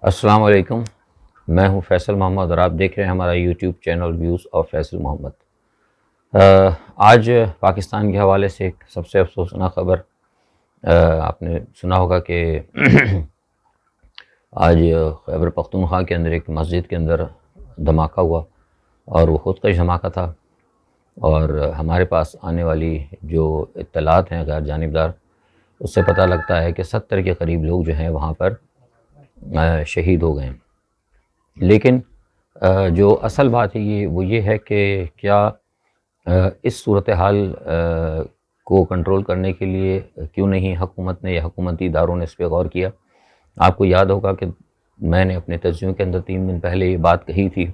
السلام علیکم، میں ہوں فیصل محمد اور آپ دیکھ رہے ہیں ہمارا YouTube channel views of Faisal Muhammad. آج پاکستان کے حوالے سے ایک سب سے افسوسناک خبر آپ نے سنا ہوگا کہ آج خیبر پختونخوا کے اندر ایک مسجد کے اندر دھماکہ ہوا اور وہ خودکش دھماکہ تھا، اور ہمارے پاس آنے والی جو اطلاعات ہیں غیر جانبدار، اس سے پتہ لگتا ہے کہ 70 کے قریب لوگ جو ہیں وہاں پر شہید ہو گئے ہیں۔ لیکن جو اصل بات ہے وہ یہ ہے کہ کیا اس صورتحال کو کنٹرول کرنے کے لیے کیوں نہیں حکومت نے یا حکومتی اداروں نے اس پہ غور کیا؟ آپ کو یاد ہوگا کہ میں نے اپنے تجزیوں کے اندر 3 دن پہلے یہ بات کہی تھی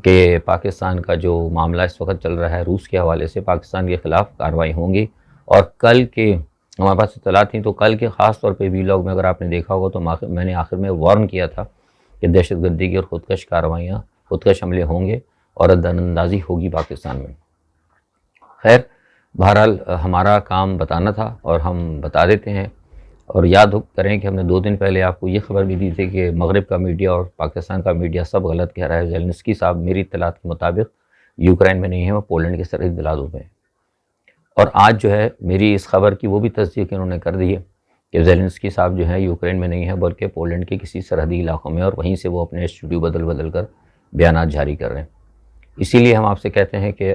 کہ پاکستان کا جو معاملہ اس وقت چل رہا ہے روس کے حوالے سے، پاکستان کے خلاف کارروائی ہوں گی، اور کل کے ہمارے پاس اطلاعات تھیں تو کل کے خاص طور پہ ویلاگ میں اگر آپ نے دیکھا ہوگا تو میں نے آخر میں وارن کیا تھا کہ دہشت گردی کی اور خودکش کارروائیاں، خودکش حملے ہوں گے اور ردعمل اندازی ہوگی پاکستان میں۔ خیر، بہرحال ہمارا کام بتانا تھا اور ہم بتا دیتے ہیں، اور یاد کریں کہ ہم نے 2 دن پہلے آپ کو یہ خبر بھی دی تھی کہ مغرب کا میڈیا اور پاکستان کا میڈیا سب غلط کہہ رہا ہے۔ زیلنسکی صاحب میری اطلاعات کے مطابق یوکرین میں نہیں ہیں، وہ پولینڈ کے سرحدی علاقوں میں ہیں، اور آج جو ہے میری اس خبر کی وہ بھی تصدیق انہوں نے کر دی ہے کہ زیلنسکی صاحب جو ہیں یوکرین میں نہیں ہیں بلکہ پولینڈ کے کسی سرحدی علاقوں میں، اور وہیں سے وہ اپنے اسٹوڈیو بدل کر بیانات جاری کر رہے ہیں۔ اسی لیے ہم آپ سے کہتے ہیں کہ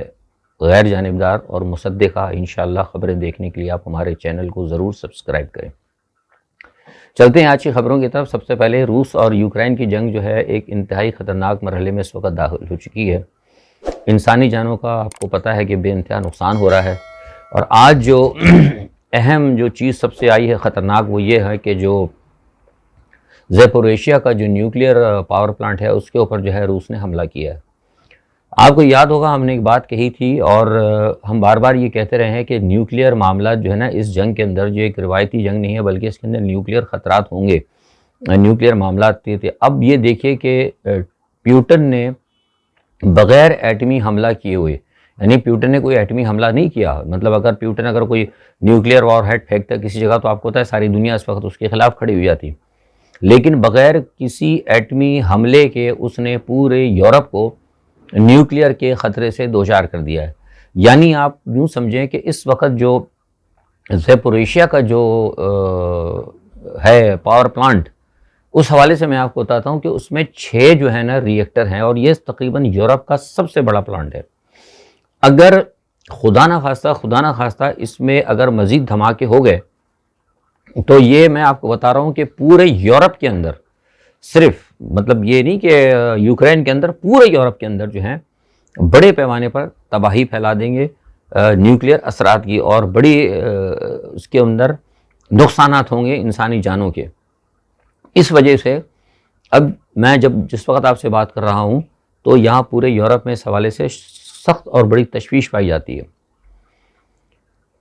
غیر جانبدار اور مصدقہ انشاءاللہ خبریں دیکھنے کے لیے آپ ہمارے چینل کو ضرور سبسکرائب کریں۔ چلتے ہیں آج کی خبروں کی طرف۔ سب سے پہلے روس اور یوکرین کی جنگ جو ہے ایک انتہائی خطرناک مرحلے میں اس وقت داخل ہو چکی ہے۔ انسانی جانوں کا آپ کو پتہ ہے کہ بے انتہا نقصان ہو رہا ہے، اور آج جو اہم جو چیز سب سے آئی ہے خطرناک وہ یہ ہے کہ جو زیپوریشیا کا جو نیوکلیئر پاور پلانٹ ہے اس کے اوپر جو ہے روس نے حملہ کیا ہے۔ آپ کو یاد ہوگا ہم نے ایک بات کہی تھی اور ہم بار بار یہ کہتے رہے ہیں کہ نیوکلیئر معاملات جو ہے نا اس جنگ کے اندر جو ایک روایتی جنگ نہیں ہے بلکہ اس کے اندر نیوکلیئر خطرات ہوں گے، نیوکلیئر معاملات تھے۔ اب یہ دیکھیے کہ پیوٹن نے بغیر ایٹمی حملہ کیے ہوئے، یعنی پیوٹن نے کوئی ایٹمی حملہ نہیں کیا، مطلب اگر پیوٹن کوئی نیوکلیئر وار ہیڈ پھینکتا کسی جگہ تو آپ کو پتہ ہے ساری دنیا اس وقت اس کے خلاف کھڑی ہو جاتی، لیکن بغیر کسی ایٹمی حملے کے اس نے پورے یورپ کو نیوکلیئر کے خطرے سے دوچار کر دیا ہے۔ یعنی آپ یوں سمجھیں کہ اس وقت جو زیپوریشیا کا جو ہے پاور پلانٹ، اس حوالے سے میں آپ کو بتاتا ہوں کہ اس میں 6 جو ہے نا ری ایکٹر ہیں، اور یہ تقریباً یورپ کا سب سے بڑا پلانٹ ہے۔ اگر خدا نہ خواستہ اس میں اگر مزید دھماکے ہو گئے تو یہ میں آپ کو بتا رہا ہوں کہ پورے یورپ کے اندر، صرف مطلب یہ نہیں کہ یوکرین کے اندر، پورے یورپ کے اندر جو ہیں بڑے پیمانے پر تباہی پھیلا دیں گے نیوکلیئر اثرات کی، اور بڑی اس کے اندر نقصانات ہوں گے انسانی جانوں کے۔ اس وجہ سے اب میں جس وقت آپ سے بات کر رہا ہوں تو یہاں پورے یورپ میں اس حوالے سے سخت اور بڑی تشویش پائی جاتی ہے۔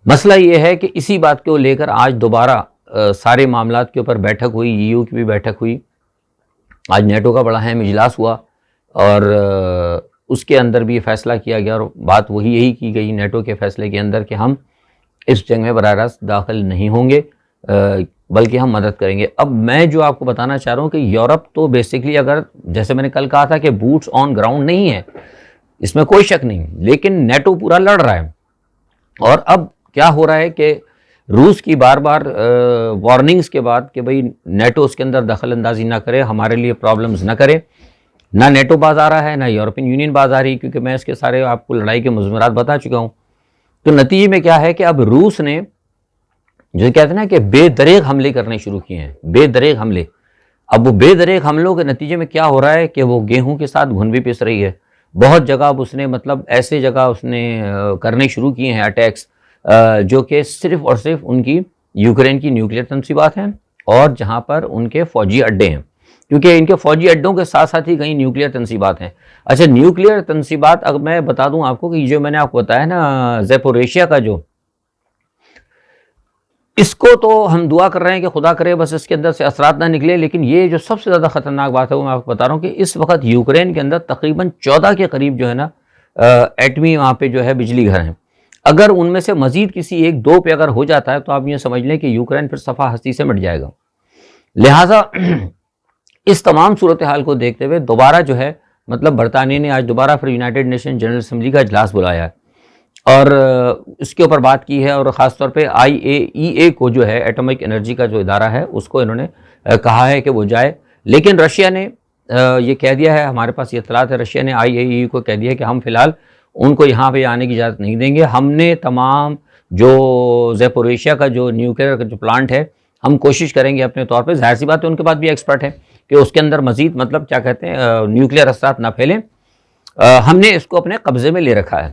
مسئلہ یہ ہے کہ اسی بات کو لے کر آج دوبارہ سارے معاملات کے اوپر بیٹھک ہوئی، EU کی بھی بیٹھک ہوئی، آج نیٹو کا بڑا اہم اجلاس ہوا، اور اس کے اندر بھی فیصلہ کیا گیا، اور بات یہی کی گئی نیٹو کے فیصلے کے اندر کہ ہم اس جنگ میں براہ راست داخل نہیں ہوں گے بلکہ ہم مدد کریں گے۔ اب میں جو آپ کو بتانا چاہ رہا ہوں کہ یورپ تو بیسیکلی، اگر جیسے میں نے کل کہا تھا کہ بوٹس آن گراؤنڈ نہیں ہے، اس میں کوئی شک نہیں، لیکن نیٹو پورا لڑ رہا ہے، اور اب کیا ہو رہا ہے کہ روس کی بار بار وارننگز کے بعد کہ بھئی نیٹو اس کے اندر دخل اندازی نہ کرے، ہمارے لیے پرابلمز نہ کرے، نہ نیٹو باز آ رہا ہے نہ یورپین یونین باز آ رہی ہے، کیونکہ میں اس کے سارے آپ کو لڑائی کے مضمرات بتا چکا ہوں۔ تو نتیجے میں کیا ہے کہ اب روس نے جو کہتے ہیں نا کہ بے دریغ حملے کرنے شروع کیے ہیں، بے دریغ حملے۔ اب وہ بے دریغ حملوں کے نتیجے میں کیا ہو رہا ہے کہ وہ گیہوں کے ساتھ گھن بھی پس رہی ہے۔ بہت جگہ اب اس نے مطلب ایسے جگہ اس نے کرنے شروع کیے ہیں اٹیکس، جو کہ صرف اور صرف ان کی یوکرین کی نیوکلیئر تنصیبات ہیں اور جہاں پر ان کے فوجی اڈے ہیں، کیونکہ ان کے فوجی اڈوں کے ساتھ ساتھ ہی کئی نیوکلیئر تنصیبات ہیں۔ اچھا، نیوکلیئر تنصیبات اگر میں بتا دوں آپ کو کہ جو میں نے آپ کو بتایا نا زیپوریشیا کا جو، اس کو تو ہم دعا کر رہے ہیں کہ خدا کرے بس اس کے اندر سے اثرات نہ نکلے، لیکن یہ جو سب سے زیادہ خطرناک بات ہے وہ میں آپ کو بتا رہا ہوں کہ اس وقت یوکرین کے اندر تقریباً 14 کے قریب جو ہے نا ایٹمی وہاں پہ جو ہے بجلی گھر ہیں۔ اگر ان میں سے مزید کسی 1-2 پہ اگر ہو جاتا ہے تو آپ یہ سمجھ لیں کہ یوکرین پھر صفحہ ہستی سے مٹ جائے گا۔ لہٰذا اس تمام صورتحال کو دیکھتے ہوئے دوبارہ جو ہے مطلب برطانیہ نے آج دوبارہ پھر یونائٹڈ نیشن جنرل اسمبلی کا اجلاس بلایا ہے اور اس کے اوپر بات کی ہے، اور خاص طور پہ IAEA کو جو ہے ایٹمک انرجی کا جو ادارہ ہے اس کو انہوں نے کہا ہے کہ وہ جائے، لیکن رشیا نے یہ کہہ دیا ہے، ہمارے پاس یہ اطلاعات ہے، رشیا نے IAEA کو کہہ دیا کہ ہم فی الحال ان کو یہاں پہ آنے کی اجازت نہیں دیں گے، ہم نے تمام جو زیپوریشیا کا جو نیوکلیئر کا جو پلانٹ ہے ہم کوشش کریں گے اپنے طور پہ، ظاہر سی بات ہے ان کے پاس بھی ایکسپرٹ ہے کہ اس کے اندر مزید مطلب کیا کہتے ہیں نیوکلیئر اثرات نہ پھیلیں، ہم نے اس کو اپنے قبضے میں لے رکھا ہے۔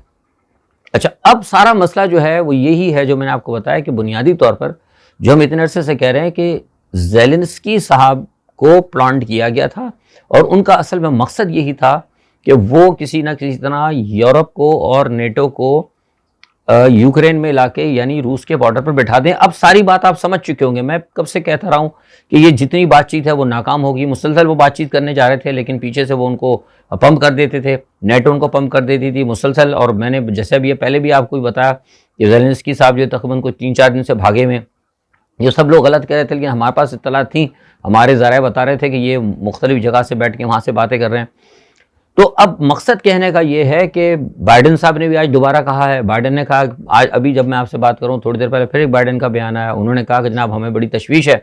اچھا، اب سارا مسئلہ جو ہے وہ یہی ہے جو میں نے آپ کو بتایا کہ بنیادی طور پر جو ہم اتنے عرصے سے کہہ رہے ہیں کہ زیلنسکی صاحب کو پلانٹ کیا گیا تھا اور ان کا اصل میں مقصد یہی تھا کہ وہ کسی نہ کسی طرح یورپ کو اور نیٹو کو یوکرین میں لا کے یعنی روس کے بارڈر پر بٹھا دیں۔ اب ساری بات آپ سمجھ چکے ہوں گے، میں کب سے کہتا رہا ہوں کہ یہ جتنی بات چیت ہے وہ ناکام ہوگی، مسلسل وہ بات چیت کرنے جا رہے تھے لیکن پیچھے سے وہ ان کو پمپ کر دیتے تھے، نیٹو ان کو پمپ کر دیتی تھی مسلسل، اور میں نے جیسے بھی یہ پہلے بھی آپ کو بتایا کہ زیلنسکی صاحب جو تقریباً کوئی 3-4 دن سے بھاگے ہوئے، یہ سب لوگ غلط کہہ رہے تھے لیکن ہمارے پاس اطلاعات تھیں، ہمارے ذرائع بتا رہے تھے کہ یہ مختلف جگہ سے بیٹھ کے وہاں سے باتیں کر رہے ہیں۔ تو اب مقصد کہنے کا یہ ہے کہ بائیڈن صاحب نے بھی آج دوبارہ کہا ہے، بائیڈن نے کہا آج ابھی جب میں آپ سے بات کروں تھوڑی دیر پہلے پھر ایک بائیڈن کا بیان آیا، انہوں نے کہا کہ جناب ہمیں بڑی تشویش ہے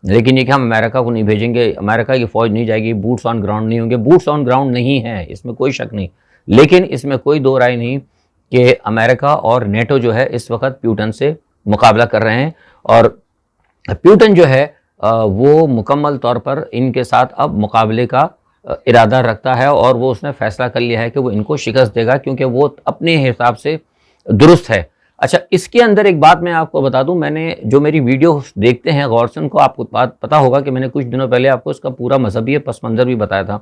لیکن یہ کہ ہم امریکہ کو نہیں بھیجیں گے، امریکہ کی فوج نہیں جائے گی، بوٹس آن گراؤنڈ نہیں ہوں گے، بوٹس آن گراؤنڈ نہیں ہے اس میں کوئی شک نہیں، لیکن اس میں کوئی دو رائے نہیں کہ امریکہ اور نیٹو جو ہے اس وقت پیوٹن سے مقابلہ کر رہے ہیں، اور پیوٹن جو ہے وہ مکمل طور پر ان کے ساتھ اب مقابلے کا ارادہ رکھتا ہے، اور وہ اس نے فیصلہ کر لیا ہے کہ وہ ان کو شکست دے گا کیونکہ وہ اپنے حساب سے درست ہے۔ اچھا، اس کے اندر ایک بات میں آپ کو بتا دوں، میں نے جو میری ویڈیو دیکھتے ہیں غور سے ان کو آپ کو بات پتا ہوگا کہ میں نے کچھ دنوں پہلے آپ کو اس کا پورا مذہبی پس منظر بھی بتایا تھا۔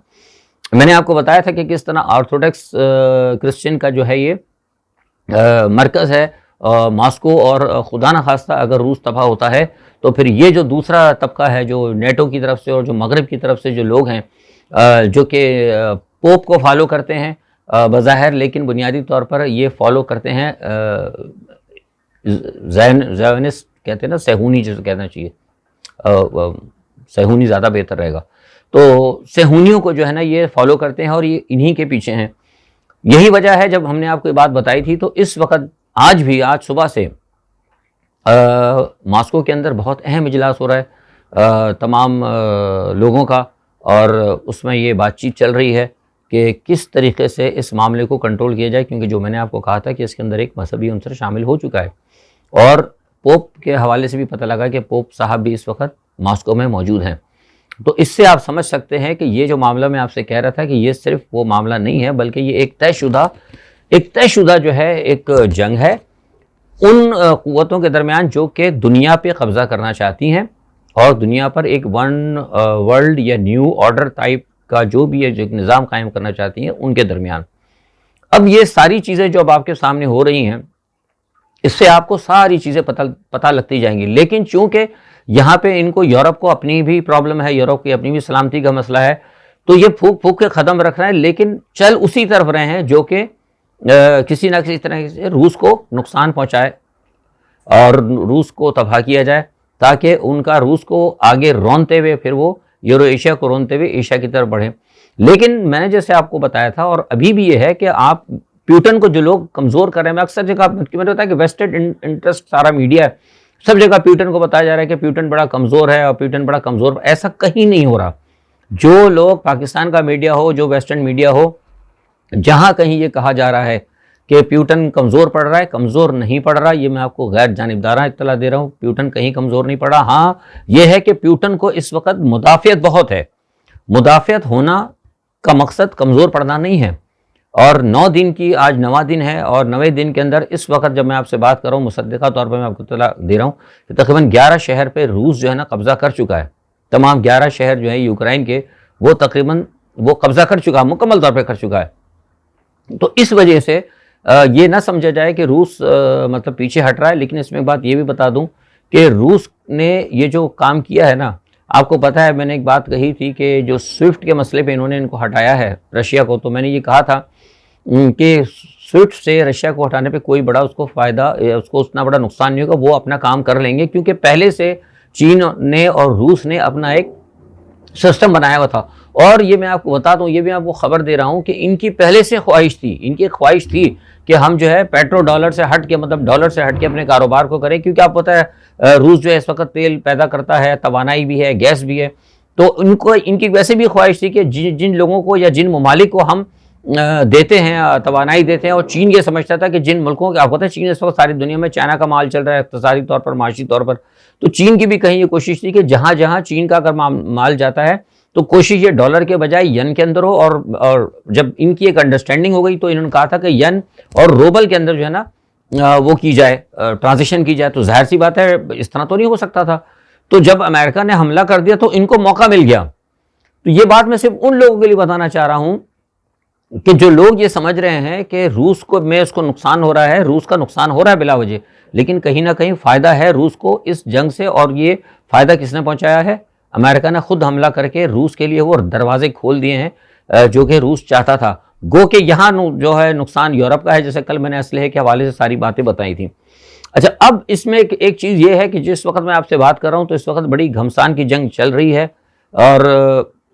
میں نے آپ کو بتایا تھا کہ کس طرح آرتھوڈکس کرسچن کا جو ہے یہ مرکز ہے ماسکو، اور خدا نخواستہ اگر روس تباہ ہوتا ہے تو پھر یہ جو دوسرا طبقہ ہے جو نیٹو کی طرف سے اور جو مغرب کی طرف سے جو لوگ ہیں جو کہ پوپ کو فالو کرتے ہیں بظاہر، لیکن بنیادی طور پر یہ فالو کرتے ہیں زائونسٹ کہتے ہیں نا، صہیونی جسے کہنا چاہیے، صہیونی زیادہ بہتر رہے گا، تو صہیونیوں کو جو ہے نا یہ فالو کرتے ہیں اور یہ انہی کے پیچھے ہیں۔ یہی وجہ ہے جب ہم نے آپ کو یہ بات بتائی تھی تو اس وقت آج صبح سے ماسکو کے اندر بہت اہم اجلاس ہو رہا ہے تمام لوگوں کا، اور اس میں یہ بات چیت چل رہی ہے کہ کس طریقے سے اس معاملے کو کنٹرول کیا جائے، کیونکہ جو میں نے آپ کو کہا تھا کہ اس کے اندر ایک مذہبی عنصر شامل ہو چکا ہے، اور پوپ کے حوالے سے بھی پتہ لگا کہ پوپ صاحب بھی اس وقت ماسکو میں موجود ہیں۔ تو اس سے آپ سمجھ سکتے ہیں کہ یہ جو معاملہ میں آپ سے کہہ رہا تھا کہ یہ صرف وہ معاملہ نہیں ہے بلکہ یہ ایک طے شدہ جو ہے ایک جنگ ہے ان قوتوں کے درمیان جو کہ دنیا پہ قبضہ کرنا چاہتی ہیں اور دنیا پر ایک ون ورلڈ یا نیو آرڈر ٹائپ کا جو بھی ہے جو ایک نظام قائم کرنا چاہتی ہیں ان کے درمیان۔ اب یہ ساری چیزیں جو اب آپ کے سامنے ہو رہی ہیں اس سے آپ کو ساری چیزیں پتہ لگتی جائیں گی، لیکن چونکہ یہاں پہ ان کو یورپ کو اپنی بھی پرابلم ہے، یورپ کی اپنی بھی سلامتی کا مسئلہ ہے، تو یہ پھونک کے قدم رکھ رہے ہیں، لیکن چل اسی طرف رہے ہیں جو کہ کسی نہ کسی طرح سے روس کو نقصان پہنچائے اور روس کو تباہ کیا جائے، تاکہ ان کا روس کو آگے رونتے ہوئے پھر وہ یورو ایشیا کو رونتے ہوئے ایشیا کی طرف بڑھیں۔ لیکن میں نے جیسے آپ کو بتایا تھا اور ابھی بھی یہ ہے کہ آپ پیوٹن کو جو لوگ کمزور کر رہے ہیں، میں اکثر جگہ میں نے بتایا کہ ویسٹڈ انٹرسٹ سارا میڈیا ہے، سب جگہ پیوٹن کو بتایا جا رہا ہے کہ پیوٹن بڑا کمزور ہے اور پیوٹن بڑا کمزور، ایسا کہیں نہیں ہو رہا۔ جو لوگ پاکستان کا میڈیا ہو، جو ویسٹرن میڈیا ہو، جہاں کہیں یہ کہا جا رہا ہے کہ پیوٹن کمزور پڑ رہا ہے، کمزور نہیں پڑ رہا، یہ میں آپ کو غیر جانبدارانہ اطلاع دے رہا ہوں، پیوٹن کہیں کمزور نہیں پڑا۔ ہاں یہ ہے کہ پیوٹن کو اس وقت مدافعت بہت ہے، مدافعت ہونا کا مقصد کمزور پڑنا نہیں ہے، اور 9 دن کی آج 9واں دن ہے، اور 9ویں دن کے اندر اس وقت جب میں آپ سے بات کر رہا ہوں مصدقہ طور پر میں آپ کو اطلاع دے رہا ہوں کہ تقریباً 11 شہر پہ روس جو ہے نا قبضہ کر چکا ہے، تمام 11 شہر جو ہیں یوکرائن کے وہ تقریباً وہ قبضہ کر چکا ہے، مکمل طور پہ کر چکا ہے۔ تو اس وجہ سے یہ نہ سمجھا جائے کہ روس مطلب پیچھے ہٹ رہا ہے، لیکن اس میں ایک بات یہ بھی بتا دوں کہ روس نے یہ جو کام کیا ہے نا، آپ کو پتہ ہے میں نے ایک بات کہی تھی کہ جو سوئفٹ کے مسئلے پہ انہوں نے ان کو ہٹایا ہے رشیا کو، تو میں نے یہ کہا تھا کہ سوئفٹ سے رشیا کو ہٹانے پہ کوئی بڑا اس کو فائدہ، اس کو اتنا بڑا نقصان نہیں ہوگا، وہ اپنا کام کر لیں گے، کیونکہ پہلے سے چین نے اور روس نے اپنا ایک سسٹم بنایا ہوا تھا. اور یہ میں آپ کو بتا دوں، یہ بھی آپ کو خبر دے رہا ہوں کہ ان کی پہلے سے خواہش تھی، ان کی ایک خواہش تھی کہ ہم جو ہے پیٹرو ڈالر سے ہٹ کے، مطلب ڈالر سے ہٹ کے اپنے کاروبار کو کریں، کیونکہ آپ پتہ ہے روس جو ہے اس وقت تیل پیدا کرتا ہے، توانائی بھی ہے، گیس بھی ہے. تو ان کی ویسے بھی خواہش تھی کہ جن لوگوں کو یا جن ممالک کو ہم دیتے ہیں توانائی دیتے ہیں، اور چین یہ سمجھتا تھا کہ جن ملکوں کے، آپ پتہ ہے چین اس وقت ساری دنیا میں چائنا کا مال چل رہا ہے اقتصادی طور پر، معاشی طور پر. تو چین کی بھی کہیں یہ کوشش تھی کہ جہاں جہاں چین کا اگر مال جاتا ہے تو کوشش یہ ڈالر کے بجائے ین کے اندر ہو. اور جب ان کی ایک انڈرسٹینڈنگ ہو گئی تو انہوں نے کہا تھا کہ ین اور روبل کے اندر جو ہے نا وہ کی جائے، ٹرانزیشن کی جائے. تو ظاہر سی بات ہے اس طرح تو نہیں ہو سکتا تھا. تو جب امریکہ نے حملہ کر دیا تو ان کو موقع مل گیا. تو یہ بات میں صرف ان لوگوں کے لیے بتانا چاہ رہا ہوں کہ جو لوگ یہ سمجھ رہے ہیں کہ روس کو میں اس کو نقصان ہو رہا ہے، روس کا نقصان ہو رہا ہے بلا وجہ، لیکن کہیں نہ کہیں فائدہ ہے روس کو اس جنگ سے. اور یہ فائدہ کس نے پہنچایا ہے؟ امریکہ نے خود حملہ کر کے روس کے لیے وہ دروازے کھول دیے ہیں جو کہ روس چاہتا تھا. گو کہ یہاں جو ہے نقصان یورپ کا ہے، جیسے کل میں نے اسلحے کے حوالے سے ساری باتیں بتائی تھیں. اچھا، اب اس میں ایک چیز یہ ہے کہ جس وقت میں آپ سے بات کر رہا ہوں تو اس وقت بڑی گھمسان کی جنگ چل رہی ہے، اور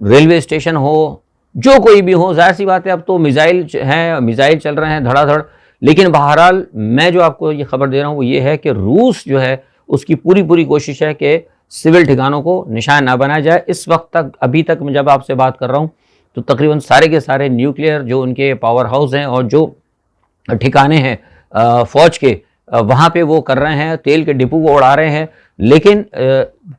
ریلوے اسٹیشن ہو، جو کوئی بھی ہو، ظاہر سی بات ہے اب تو میزائل ہیں، میزائل چل رہے ہیں دھڑا دھڑ. لیکن بہرحال میں جو آپ کو یہ خبر دے رہا ہوں وہ یہ ہے کہ روس جو ہے اس کی پوری کوشش ہے کہ سول ٹھکانوں کو نشان نہ بنایا جائے. اس وقت تک، ابھی تک میں جب آپ سے بات کر رہا ہوں تو تقریباً سارے کے سارے نیوکلیئر جو ان کے پاور ہاؤس ہیں اور جو ٹھکانے ہیں فوج کے، وہاں پہ وہ کر رہے ہیں، تیل کے ڈپو کو اڑا رہے ہیں. لیکن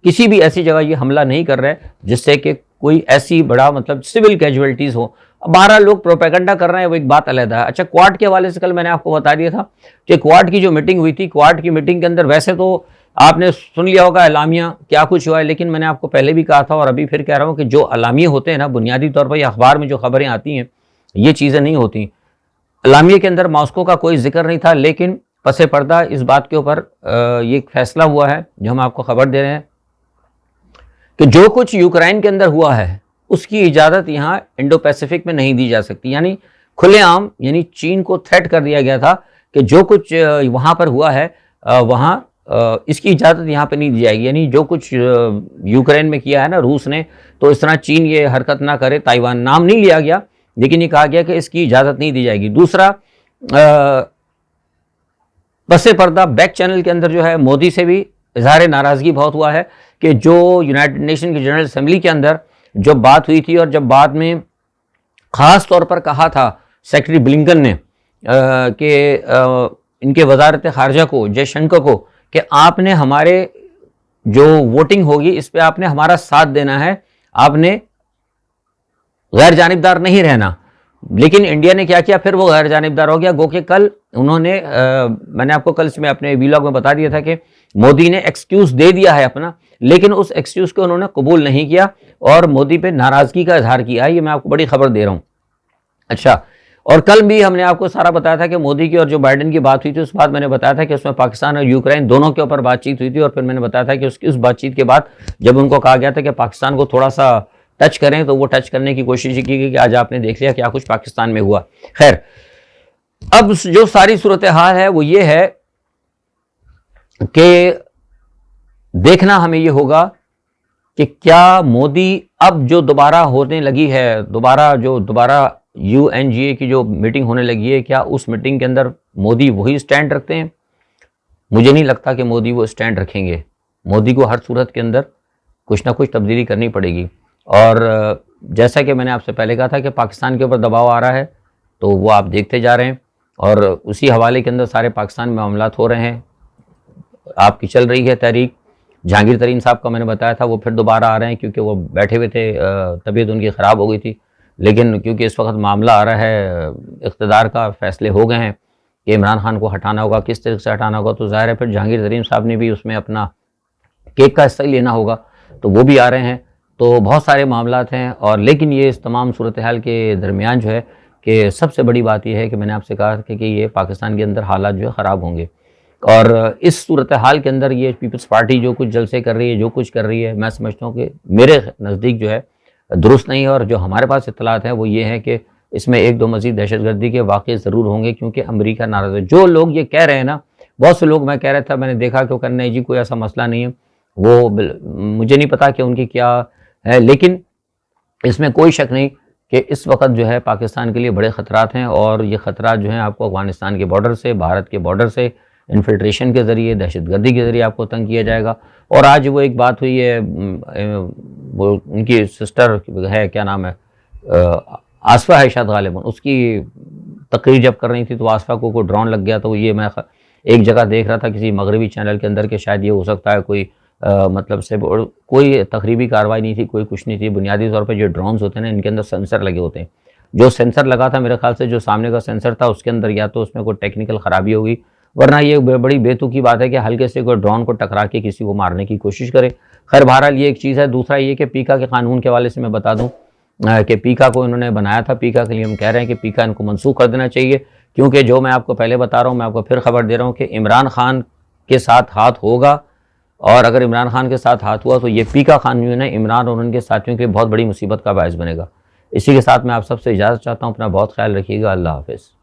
کسی بھی ایسی جگہ یہ حملہ نہیں کر رہے جس سے کہ کوئی ایسی بڑا مطلب سول کیجویلٹیز ہو. 12 لوگ پروپیگنڈا کر رہے ہیں، وہ ایک بات علیحدہ ہے. اچھا، کوارڈ کے حوالے سے کل میں نے آپ کو بتا دیا تھا کہ کوارڈ کی جو میٹنگ ہوئی تھی، کوارڈ کی میٹنگ کے اندر ویسے تو آپ نے سن لیا ہوگا اعلامیہ کیا کچھ ہوا ہے، لیکن میں نے آپ کو پہلے بھی کہا تھا اور ابھی پھر کہہ رہا ہوں کہ جو اعلامیہ ہوتے ہیں نا، بنیادی طور پر یہ اخبار میں جو خبریں آتی ہیں یہ چیزیں نہیں ہوتی. اعلامیہ کے اندر ماسکو کا کوئی ذکر نہیں تھا، لیکن پس پردہ اس بات کے اوپر یہ ایک فیصلہ ہوا ہے جو ہم آپ کو خبر دے رہے ہیں کہ جو کچھ یوکرائن کے اندر ہوا ہے اس کی اجازت یہاں انڈو پیسیفک میں نہیں دی جا سکتی. یعنی کھلے عام، یعنی چین کو تھریٹ کر دیا گیا تھا کہ جو کچھ وہاں پر ہوا ہے وہاں اس کی اجازت یہاں پہ نہیں دی جائے گی. یعنی جو کچھ یوکرین میں کیا ہے نا روس نے، تو اس طرح چین یہ حرکت نہ کرے. تائیوان نام نہیں لیا گیا لیکن یہ کہا گیا کہ اس کی اجازت نہیں دی جائے گی. دوسرا، پس پردہ بیک چینل کے اندر جو ہے مودی سے بھی اظہار ناراضگی بہت ہوا ہے کہ جو یونائٹڈ نیشن کی جنرل اسمبلی کے اندر جو بات ہوئی تھی، اور جب بعد میں خاص طور پر کہا تھا سیکرٹری بلنکن نے کہ ان کے وزارت خارجہ کو، جے شنکر کو، کہ آپ نے ہمارے جو ووٹنگ ہوگی اس پہ آپ نے ہمارا ساتھ دینا ہے، آپ نے غیر جانبدار نہیں رہنا. لیکن انڈیا نے کیا کیا؟ پھر وہ غیر جانبدار ہو گیا. گو کہ کل انہوں نے میں نے آپ کو کل سے میں اپنے ویلاگ میں بتا دیا تھا کہ مودی نے ایکسکیوز دے دیا ہے اپنا، لیکن اس ایکسکیوز کو انہوں نے قبول نہیں کیا اور مودی پہ ناراضگی کا اظہار کیا ہے. یہ میں آپ کو بڑی خبر دے رہا ہوں. اچھا، اور کل بھی ہم نے آپ کو سارا بتایا تھا کہ مودی کی اور جو بائیڈن کی بات ہوئی تھی، اس بات میں نے بتایا تھا کہ اس میں پاکستان اور یوکرائن دونوں کے اوپر بات چیت ہوئی تھی. اور پھر میں نے بتایا تھا کہ اس بات چیت کے بعد جب ان کو کہا گیا تھا کہ پاکستان کو تھوڑا سا ٹچ کریں تو وہ ٹچ کرنے کی کوشش کی گئی کہ آج آپ نے دیکھ لیا کیا کچھ پاکستان میں ہوا. خیر، اب جو ساری صورتحال ہے وہ یہ ہے کہ دیکھنا ہمیں یہ ہوگا کہ کیا مودی اب جو دوبارہ ہونے لگی ہے، دوبارہ UNGA کی جو میٹنگ ہونے لگی ہے، کیا اس میٹنگ کے اندر مودی وہی سٹینڈ رکھتے ہیں؟ مجھے نہیں لگتا کہ مودی وہ سٹینڈ رکھیں گے. مودی کو ہر صورت کے اندر کچھ نہ کچھ تبدیلی کرنی پڑے گی. اور جیسا کہ میں نے آپ سے پہلے کہا تھا کہ پاکستان کے اوپر دباؤ آ رہا ہے تو وہ آپ دیکھتے جا رہے ہیں، اور اسی حوالے کے اندر سارے پاکستان میں معاملات ہو رہے ہیں. آپ کی چل رہی ہے تحریک. جہانگیر ترین صاحب کا میں نے بتایا تھا وہ پھر دوبارہ آ رہے ہیں کیونکہ وہ بیٹھے ہوئے تھے، طبیعت ان کی خراب ہو گئی تھی. لیکن کیونکہ اس وقت معاملہ آ رہا ہے اقتدار کا، فیصلے ہو گئے ہیں کہ عمران خان کو ہٹانا ہوگا، کس طرح سے ہٹانا ہوگا، تو ظاہر ہے پھر جہانگیر ترین صاحب نے بھی اس میں اپنا کیک کا حصہ لینا ہوگا، تو وہ بھی آ رہے ہیں. تو بہت سارے معاملات ہیں. اور لیکن یہ اس تمام صورتحال کے درمیان جو ہے کہ سب سے بڑی بات یہ ہے کہ میں نے آپ سے کہا کہ یہ پاکستان کے اندر حالات جو ہے خراب ہوں گے. اور اس صورتحال کے اندر یہ پیپلز پارٹی جو کچھ جلسے کر رہی ہے، جو کچھ کر رہی ہے، میں سمجھتا ہوں کہ میرے نزدیک جو ہے درست نہیں ہے. اور جو ہمارے پاس اطلاعات ہیں وہ یہ ہے کہ اس میں 1-2 مزید دہشت گردی کے واقعے ضرور ہوں گے، کیونکہ امریکہ ناراض ہے. جو لوگ یہ کہہ رہے ہیں نا، بہت سے لوگ، میں کہہ رہا تھا، میں نے دیکھا کہ نہیں جی کوئی ایسا مسئلہ نہیں ہے، وہ مجھے نہیں پتا کہ ان کی کیا ہے، لیکن اس میں کوئی شک نہیں کہ اس وقت جو ہے پاکستان کے لیے بڑے خطرات ہیں، اور یہ خطرات جو ہیں آپ کو افغانستان کے بارڈر سے، بھارت کے بارڈر سے، انفلٹریشن کے ذریعے، دہشت گردی کے ذریعے آپ کو تنگ کیا جائے گا۔ اور آج وہ ایک بات ہوئی ہے، وہ ان کی سسٹر ہے، کیا نام ہے، آصفہ ہے شاید غالباً، اس کی تقریر جب کر رہی تھی تو آصفہ کو کوئی ڈرون لگ گیا، تو یہ میں ایک جگہ دیکھ رہا تھا کسی مغربی چینل کے اندر کہ شاید یہ ہو سکتا ہے کوئی مطلب سے کوئی تقریبی کارروائی نہیں تھی، کوئی کچھ نہیں تھی۔ بنیادی طور پہ جو ڈرونز ہوتے ہیں نا، ان کے اندر سینسر لگے ہوتے ہیں۔ جو سینسر لگا تھا میرے خیال سے جو سامنے کا سینسر تھا اس کے اندر یا تو اس میں کوئی ٹیکنیکل خرابی ہوگی، ورنہ یہ بڑی بیتوکی بات ہے کہ ہلکے سے کوئی ڈرون کو ٹکرا کے کسی کو مارنے کی کوشش کرے۔ خیر بہرحال یہ ایک چیز ہے۔ دوسرا یہ کہ پیکا کے قانون کے حوالے سے میں بتا دوں کہ پیکا کو انہوں نے بنایا تھا، پیکا کے لیے ہم کہہ رہے ہیں کہ پیکا ان کو منسوخ کر دینا چاہیے، کیونکہ جو میں آپ کو پہلے بتا رہا ہوں، میں آپ کو پھر خبر دے رہا ہوں کہ عمران خان کے ساتھ ہاتھ ہوگا، اور اگر عمران خان کے ساتھ ہاتھ ہوا تو یہ پیکا قانون ہے عمران اور ان کے ساتھیوں کے بہت بڑی مصیبت کا باعث بنے گا۔ اسی کے ساتھ میں آپ سب سے اجازت چاہتا ہوں، اپنا بہت خیال رکھیے گا۔ اللہ حافظ۔